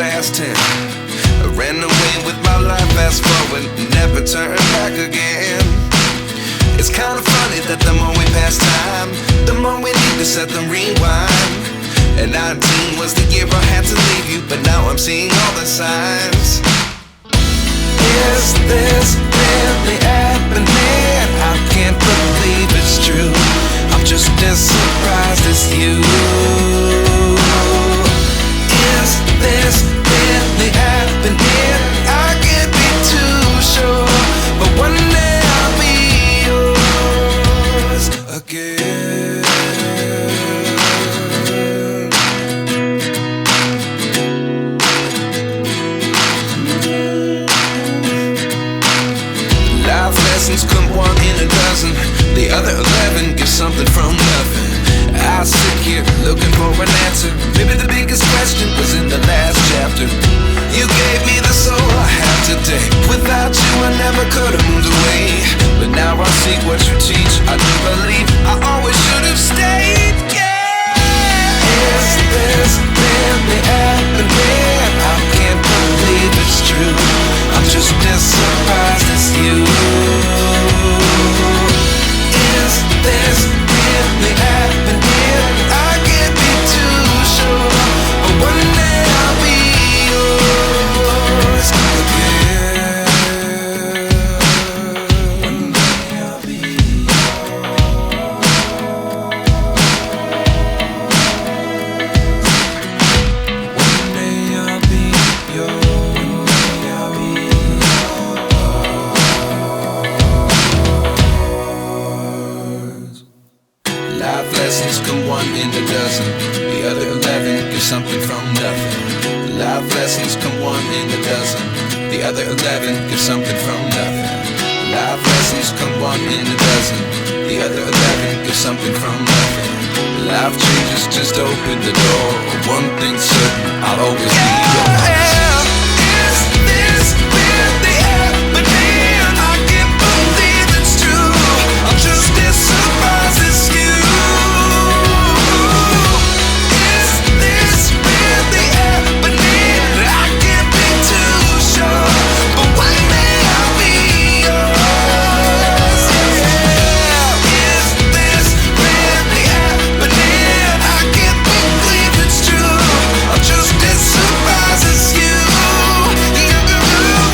past 10. I ran away with my life, fast forward, never turn back again. It's kinda funny that the more we pass time, the more we need to set them rewind. And 19 was the year I had to leave you, but now I'm seeing all the signs. Is this really happening? I can't believe it's true. I'm just as surprised as you. Is this really happening? I can't be too sure, but one day I'll be yours again. Life lessons come one in a dozen. The other 11 give something from nothing. I sit here looking for an answer. Maybe the biggest question was in the last chapter. You gave me the soul I have today. Without you I never could have moved away. But now I see what you teach. I do believe I always should have stayed. Yeah. Is this really happening? I can't believe it's true. I'm just as surprised as you. Is this really happening? I can't be too sure, but one day I'll be yours again. One day I'll be yours. One day I'll be yours. One day I'll be yours. Life lessons come one in a dozen. The other 11 give something from nothing. Life lessons come one in a dozen. The other 11 give something from nothing. Life lessons come one in a dozen. The other 11 give something from nothing. Life changes just open the door. One thing's certain, I'll always be